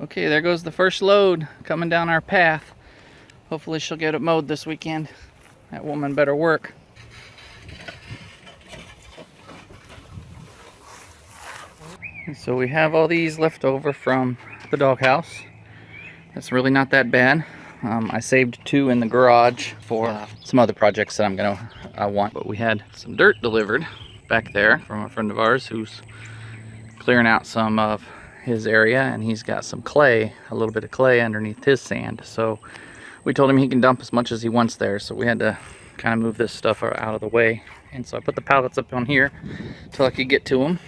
Okay, there goes the first load coming down our path. Hopefully she'll get it mowed this weekend. That woman better work. So we have all these left over from the doghouse. It's really not that bad. I saved 2 in the garage for some other projects that I want. But we had some dirt delivered back there from a friend of ours who's clearing out some of his area, and he's got some clay, a little bit of clay underneath his sand. So we told him he can dump as much as he wants there. So we had to kind of move this stuff out of the way. And so I put the pallets up on here till I could get to them.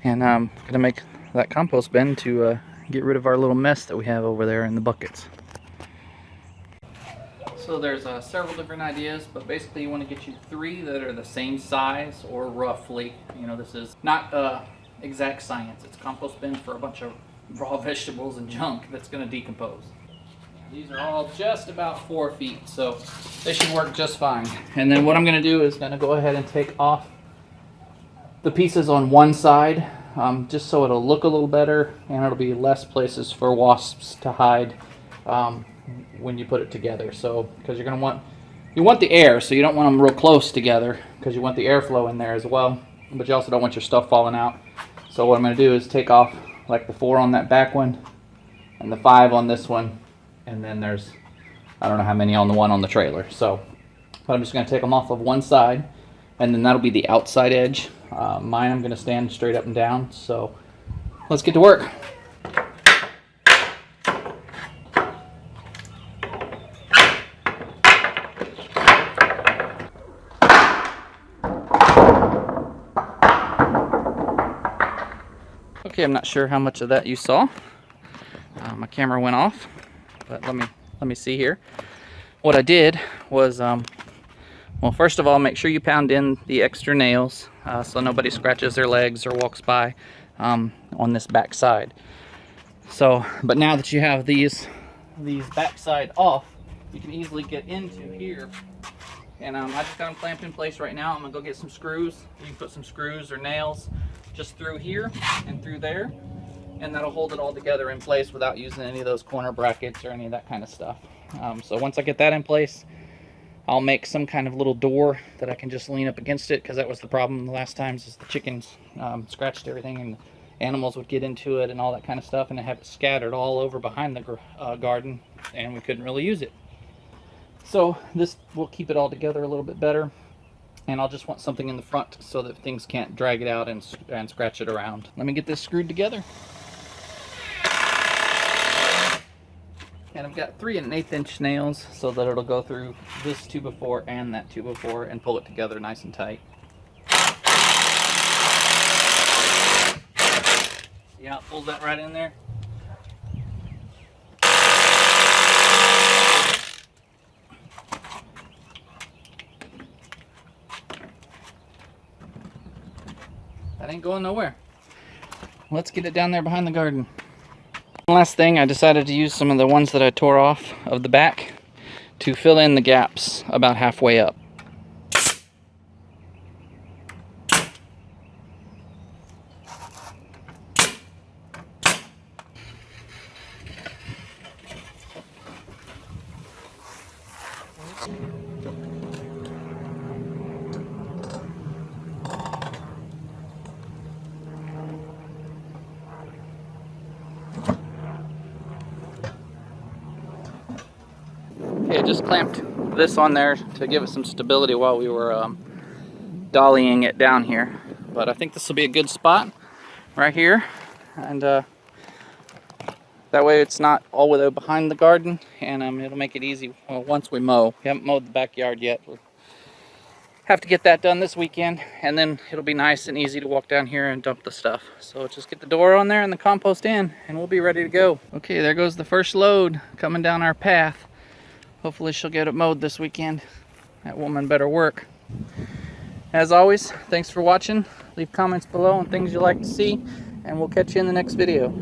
And I'm gonna make that compost bin to get rid of our little mess that we have over there in the buckets. So there's several different ideas, but basically you want to get you 3 that are the same size or roughly. You know, this is not exact science. It's a compost bin for a bunch of raw vegetables and junk that's going to decompose. These are all just about 4 feet, so they should work just fine. And then what I'm going to do is going to go ahead and take off the pieces on one side, just so it'll look a little better and it'll be less places for wasps to hide when you put it together. So because you want the air, so you don't want them real close together because you want the airflow in there as well, but you also don't want your stuff falling out. So what I'm going to do is take off like the 4 on that back one and the 5 on this one, and then there's I don't know how many on the one on the trailer. So but I'm just going to take them off of one side, and then that'll be the outside edge. Mine I'm going to stand straight up and down. So let's get to work. Okay, I'm not sure how much of that you saw. My camera went off, but let me see here. What I did was, well, first of all, make sure you pound in the extra nails so nobody scratches their legs or walks by on this back side. So, but now that you have these backside off, you can easily get into here. And I just got them clamped in place right now. I'm gonna go get some screws. You can put some screws or nails just through here and through there, and that'll hold it all together in place without using any of those corner brackets or any of that kind of stuff. So once I get that in place, I'll make some kind of little door that I can just lean up against it, because that was the problem the last times, is the chickens scratched everything and the animals would get into it and all that kind of stuff, and I have it scattered all over behind the garden, and we couldn't really use it. So this will keep it all together a little bit better, and I'll just want something in the front so that things can't drag it out and scratch it around. Let me get this screwed together. And I've got 3 1/8 inch nails so that it'll go through this 2x4 and that 2x4 and pull it together nice and tight. See how it pulls that right in there? That ain't going nowhere. Let's get it down there behind the garden. One last thing, I decided to use some of the ones that I tore off of the back to fill in the gaps about halfway up. Okay, I just clamped this on there to give it some stability while we were dollying it down here. But I think this will be a good spot right here, and that way it's not all the way behind the garden, and it'll make it easy once we mow. We haven't mowed the backyard yet. We'll have to get that done this weekend, and then it'll be nice and easy to walk down here and dump the stuff. So just get the door on there and the compost in, and we'll be ready to go. Okay, there goes the first load coming down our path. Hopefully she'll get it mowed this weekend. That woman better work. As always, thanks for watching. Leave comments below on things you'd like to see, and we'll catch you in the next video.